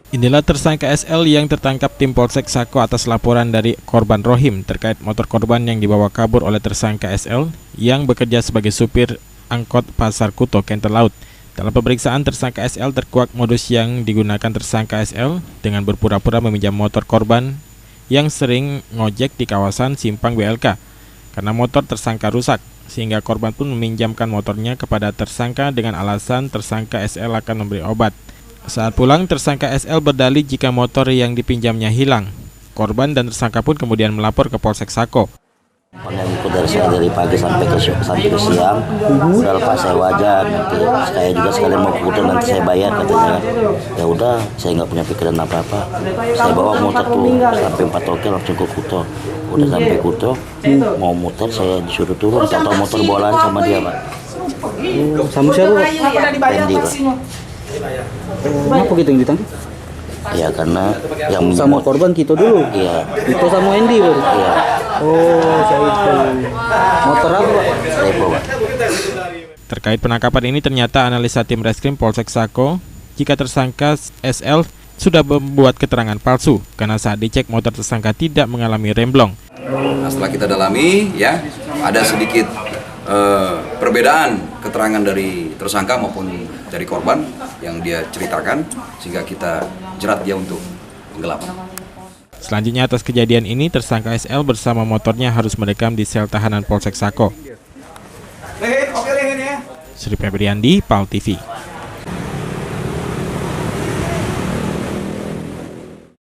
Inilah tersangka SL yang tertangkap tim Polsek Sako atas laporan dari korban Rohim terkait motor korban yang dibawa kabur oleh tersangka SL yang bekerja sebagai supir angkot Pasar Kuto, Kenter Laut. Dalam pemeriksaan, tersangka SL terkuak modus yang digunakan tersangka SL dengan berpura-pura meminjam motor korban yang sering ngojek di kawasan Simpang BLK. Karena motor tersangka rusak, sehingga korban pun meminjamkan motornya kepada tersangka dengan alasan tersangka SL akan memberi obat. Saat pulang, tersangka SL berdalih jika motor yang dipinjamnya hilang. Korban dan tersangka pun kemudian melapor ke Polsek Sako. Yang ikut dari saya dari pagi sampai ke siang, udah lepas saya wajar, nanti saya juga sekalian mau putar nanti saya bayar katanya. Ya udah, saya nggak punya pikiran apa-apa. Saya bawa motor tuh sampai 4 tokel langsung ke Kuto. Udah sampai Kuto, mau muter saya disuruh turun, atau motor bolaan sama dia, Pak. Sama siapa, Pak? Pendi, Pak. Kenapa gitu yang ditangkap? Ya karena yang Sama korban Kito dulu? Iya. Kito sama Andy baru? Iya. Oh, saya itu. Motor apa, Pak? Repo, Pak. Terkait penangkapan ini, ternyata analisa tim Reskrim Polsek Sako jika tersangka SL sudah membuat keterangan palsu karena saat dicek motor tersangka tidak mengalami remblong. Nah, setelah kita dalami, ya ada sedikit perbedaan keterangan dari tersangka maupun dari korban yang dia ceritakan, sehingga kita jerat dia untuk penggelapan. Selanjutnya, atas kejadian ini, tersangka SL bersama motornya harus mendekam di sel tahanan Polsek Sako. Sri Febriandi, PAL TV.